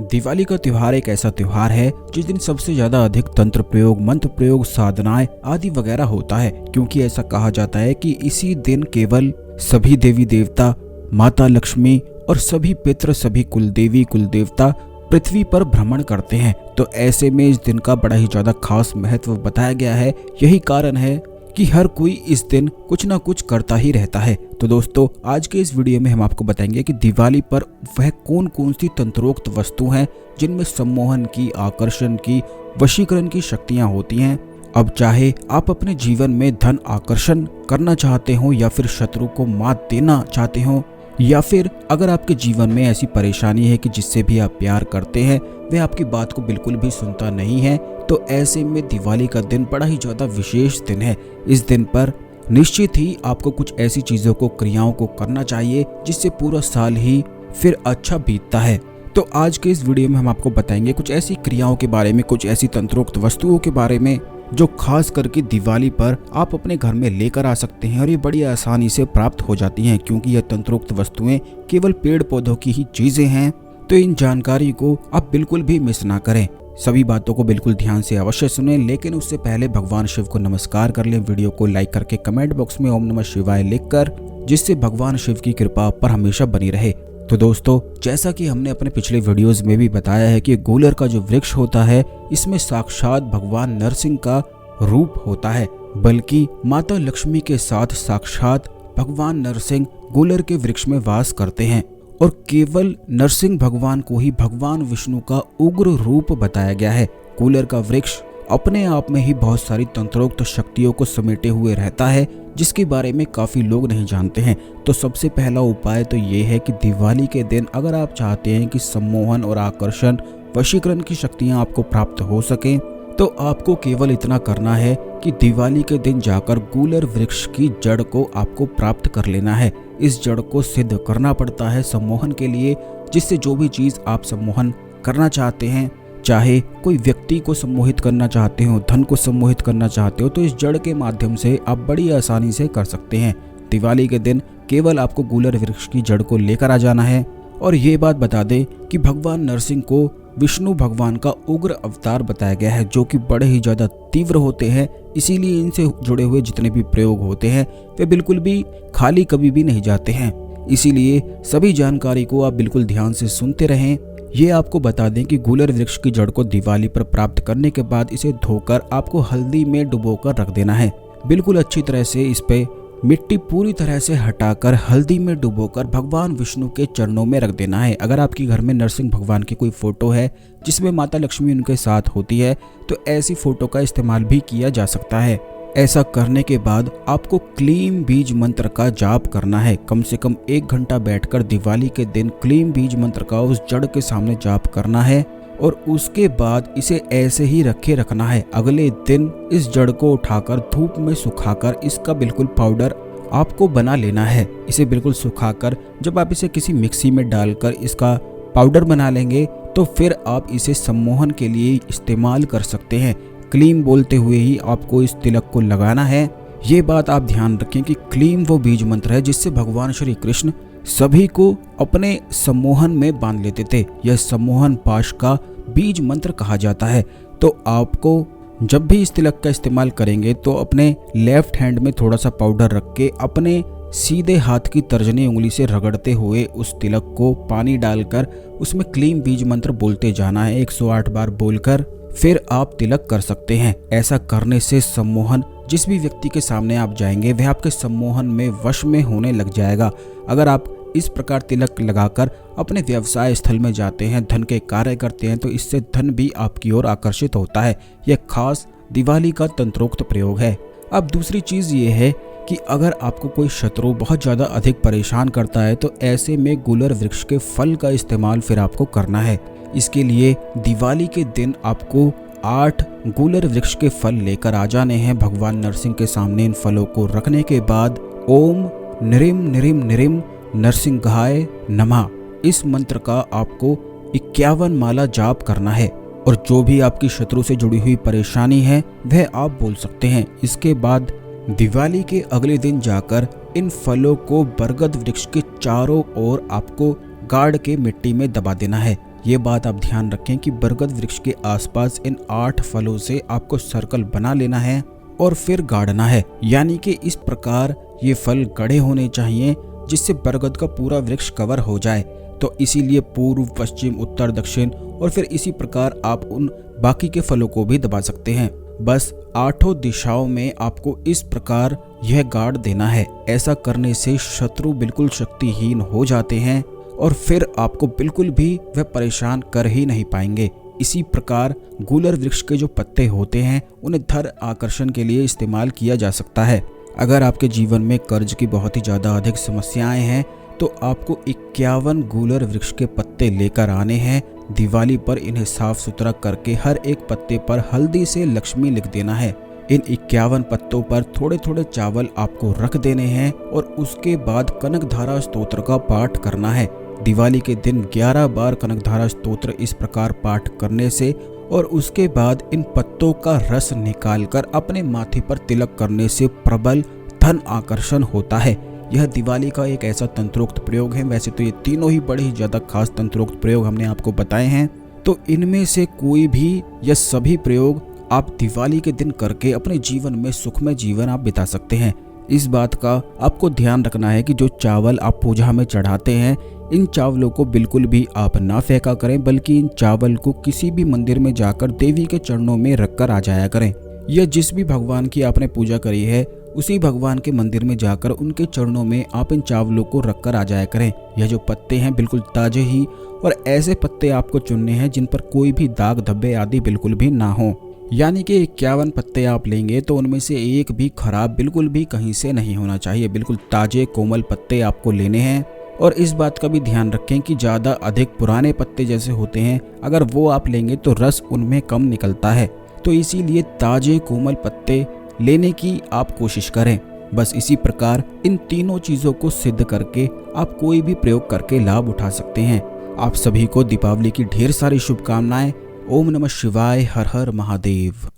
दिवाली का त्योहार एक ऐसा त्योहार है जिस दिन सबसे ज्यादा अधिक तंत्र प्रयोग, मंत्र प्रयोग, साधनाएं आदि वगैरह होता है, क्योंकि ऐसा कहा जाता है कि इसी दिन केवल सभी देवी देवता, माता लक्ष्मी और सभी पितृ, सभी कुलदेवी कुलदेवता पृथ्वी पर भ्रमण करते हैं। तो ऐसे में इस दिन का बड़ा ही ज्यादा खास महत्व बताया गया है। यही कारण है कि हर कोई इस दिन कुछ ना कुछ करता ही रहता है। तो दोस्तों, आज के इस वीडियो में हम आपको बताएंगे कि दिवाली पर वह कौन कौन सी तंत्रोक्त वस्तु हैं जिनमें सम्मोहन की, आकर्षण की, वशीकरण की शक्तियां होती हैं। अब चाहे आप अपने जीवन में धन आकर्षण करना चाहते हो, या फिर शत्रु को मात देना चाहते हो, या फिर अगर आपके जीवन में ऐसी परेशानी है कि जिससे भी आप प्यार करते हैं वह आपकी बात को बिल्कुल भी सुनता नहीं है, तो ऐसे में दिवाली का दिन बड़ा ही ज्यादा विशेष दिन है। इस दिन पर निश्चित ही आपको कुछ ऐसी चीजों को, क्रियाओं को करना चाहिए जिससे पूरा साल ही फिर अच्छा बीतता है। तो आज के इस वीडियो में हम आपको बताएंगे कुछ ऐसी क्रियाओं के बारे में, कुछ ऐसी तंत्रोक्त वस्तुओं के बारे में जो खास करके दिवाली पर आप अपने घर में लेकर आ सकते हैं, और ये बड़ी आसानी से प्राप्त हो जाती हैं, क्योंकि यह तंत्रोक्त वस्तुएं केवल पेड़ पौधों की ही चीजें हैं। तो इन जानकारी को आप बिल्कुल भी मिस ना करें। सभी बातों को बिल्कुल ध्यान से अवश्य सुनें, लेकिन उससे पहले भगवान शिव को नमस्कार कर लें। वीडियो को लाइक करके कमेंट बॉक्स में ओम नमः शिवाय लिखकर, जिससे भगवान शिव की कृपा आप पर हमेशा बनी रहे। तो दोस्तों, जैसा कि हमने अपने पिछले वीडियोस में भी बताया है कि गूलर का जो वृक्ष होता है, इसमें साक्षात भगवान नरसिंह का रूप होता है, बल्कि माता लक्ष्मी के साथ साक्षात भगवान नरसिंह गूलर के वृक्ष में वास करते हैं। और केवल नरसिंह भगवान को ही भगवान विष्णु का उग्र रूप बताया गया है। गूलर का वृक्ष अपने आप में ही बहुत सारी तंत्रोक्त शक्तियों को समेटे हुए रहता है, जिसके बारे में काफी लोग नहीं जानते हैं। तो सबसे पहला उपाय तो ये है कि दिवाली के दिन अगर आप चाहते हैं कि सम्मोहन और आकर्षण, वशीकरण की शक्तियां आपको प्राप्त हो सकें, तो आपको केवल इतना करना है कि दिवाली के दिन जाकर गूलर वृक्ष की जड़ को आपको प्राप्त कर लेना है। इस जड़ को सिद्ध करना पड़ता है सम्मोहन के लिए, जिससे जो भी चीज आप सम्मोहन करना चाहते हैं, चाहे कोई व्यक्ति को सम्मोहित करना चाहते हो, धन को सम्मोहित करना चाहते हो, तो इस जड़ के माध्यम से आप बड़ी आसानी से कर सकते हैं। दिवाली के दिन केवल आपको गूलर वृक्ष की जड़ को लेकर आ जाना है। और ये बात बता दें कि भगवान नरसिंह को विष्णु भगवान का उग्र अवतार बताया गया है, जो कि बड़े ही ज्यादा तीव्र होते हैं। इसीलिए इनसे जुड़े हुए जितने भी प्रयोग होते हैं वे बिल्कुल भी खाली कभी भी नहीं जाते हैं। इसीलिए सभी जानकारी को आप बिल्कुल ध्यान से सुनते रहें। ये आपको बता दें कि गूलर वृक्ष की जड़ को दिवाली पर प्राप्त करने के बाद इसे धोकर आपको हल्दी में डुबोकर रख देना है। बिल्कुल अच्छी तरह से इस पे मिट्टी पूरी तरह से हटाकर हल्दी में डुबोकर भगवान विष्णु के चरणों में रख देना है। अगर आपके घर में नरसिंह भगवान की कोई फोटो है जिसमें माता लक्ष्मी उनके साथ होती है, तो ऐसी फोटो का इस्तेमाल भी किया जा सकता है। ऐसा करने के बाद आपको क्लीम बीज मंत्र का जाप करना है। कम से कम 1 घंटा बैठकर दिवाली के दिन क्लीम बीज मंत्र का उस जड़ के सामने जाप करना है, और उसके बाद इसे ऐसे ही रखे रखना है। अगले दिन इस जड़ को उठाकर धूप में सुखाकर इसका बिल्कुल पाउडर आपको बना लेना है। इसे बिल्कुल सुखाकर जब आप इसे किसी मिक्सी में डालकर इसका पाउडर बना लेंगे, तो फिर आप इसे सम्मोहन के लिए इस्तेमाल कर सकते हैं। क्लीम बोलते हुए ही आपको इस तिलक को लगाना है। ये बात आप ध्यान रखें कि क्लीम वो बीज मंत्र है जिससे भगवान श्री कृष्ण सभी को अपने सम्मोहन में बांध लेते थे। यह सम्मोहन पाश का बीज मंत्र कहा जाता है। तो आपको जब भी इस तिलक का इस्तेमाल करेंगे तो अपने लेफ्ट हैंड में थोड़ा सा पाउडर रख के अपने सीधे हाथ की तर्जनी उंगली से रगड़ते हुए उस तिलक को पानी डालकर उसमें क्लीम बीज मंत्र बोलते जाना है 108 बार बोलकर, फिर आप तिलक कर सकते हैं। ऐसा करने से सम्मोहन, जिस भी व्यक्ति के सामने आप जाएंगे वह आपके सम्मोहन में वश में होने लग जाएगा। अगर आप इस प्रकार तिलक लगाकर अपने व्यवसाय स्थल में जाते हैं, धन के कार्य करते हैं, तो इससे धन भी आपकी ओर आकर्षित होता है। यह खास दिवाली का तंत्रोक्त प्रयोग है। अब दूसरी चीज ये है कि अगर आपको कोई शत्रु बहुत ज्यादा अधिक परेशान करता है, तो ऐसे में गूलर वृक्ष के फल का इस्तेमाल फिर आपको करना है। इसके लिए दिवाली के दिन आपको 8 गूलर वृक्ष के फल लेकर आ जाने हैं भगवान नरसिंह के सामने। इन फलों को रखने के बाद ओम निरिम निरिम निरिम नरसिंहाय नमः, इस मंत्र का आपको 51 माला जाप करना है, और जो भी आपकी शत्रु से जुड़ी हुई परेशानी है वह आप बोल सकते हैं। इसके बाद दिवाली के अगले दिन जाकर इन फलों को बरगद वृक्ष के चारों ओर आपको गाड़ के मिट्टी में दबा देना है। ये बात आप ध्यान रखें कि बरगद वृक्ष के आसपास इन 8 फलों से आपको सर्कल बना लेना है और फिर गाड़ना है। यानी कि इस प्रकार ये फल गड़े होने चाहिए जिससे बरगद का पूरा वृक्ष कवर हो जाए। तो इसीलिए पूर्व, पश्चिम, उत्तर, दक्षिण और फिर इसी प्रकार आप उन बाकी के फलों को भी दबा सकते हैं। बस 8 दिशाओं में आपको इस प्रकार यह गाड़ देना है। ऐसा करने से शत्रु बिल्कुल शक्तिहीन हो जाते हैं और फिर आपको बिल्कुल भी वह परेशान कर ही नहीं पाएंगे। इसी प्रकार गूलर वृक्ष के जो पत्ते होते हैं उन्हें धन आकर्षण के लिए इस्तेमाल किया जा सकता है। अगर आपके जीवन में कर्ज की बहुत ही ज़्यादा अधिक समस्याएं हैं तो आपको 51 गूलर वृक्ष के पत्ते लेकर आने हैं। दिवाली पर इन्हें साफ सुथरा करके हर एक पत्ते पर हल्दी से लक्ष्मी लिख देना है। इन 51 पत्तों पर थोड़े थोड़े चावल आपको रख देने हैं और उसके बाद कनकधारा स्तोत्र का पाठ करना है। दिवाली के दिन 11 बार कनकधारा स्तोत्र इस प्रकार पाठ करने से और उसके बाद इन पत्तों का रस निकालकर अपने माथे पर तिलक करने से प्रबल धन आकर्षण होता है। यह दिवाली का एक ऐसा तंत्रोक्त प्रयोग है। वैसे तो ये तीनों ही बड़े ही ज्यादा खास तंत्रोक्त प्रयोग हमने आपको बताए हैं, तो इनमें से कोई भी या सभी प्रयोग आप दिवाली के दिन करके अपने जीवन में सुखमय जीवन आप बिता सकते हैं। इस बात का आपको ध्यान रखना है कि जो चावल आप पूजा में चढ़ाते हैं, इन चावलों को बिल्कुल भी आप ना फेंका करें, बल्कि इन चावल को किसी भी मंदिर में जाकर देवी के चरणों में रखकर आ जाया करें। या जिस भी भगवान की आपने पूजा करी है उसी भगवान के मंदिर में जाकर उनके चरणों में आप इन चावलों को रखकर आ जाया करें। यह जो पत्ते हैं बिल्कुल ताजे ही और ऐसे पत्ते आपको चुनने हैं जिन पर कोई भी दाग धब्बे आदि बिल्कुल भी ना हो। यानी कि 51 पत्ते आप लेंगे तो उनमें से एक भी खराब बिल्कुल भी कहीं से नहीं होना चाहिए। बिल्कुल ताजे कोमल पत्ते आपको लेने हैं। और इस बात का भी ध्यान रखें कि ज़्यादा अधिक पुराने पत्ते जैसे होते हैं, अगर वो आप लेंगे तो रस उनमें कम निकलता है। तो इसीलिए ताजे कोमल पत्ते लेने की आप कोशिश करें। बस इसी प्रकार इन तीनों चीज़ों को सिद्ध करके आप कोई भी प्रयोग करके लाभ उठा सकते हैं। आप सभी को दीपावली की ढेर सारी शुभकामनाएं। ओम नमः शिवाय। हर हर महादेव।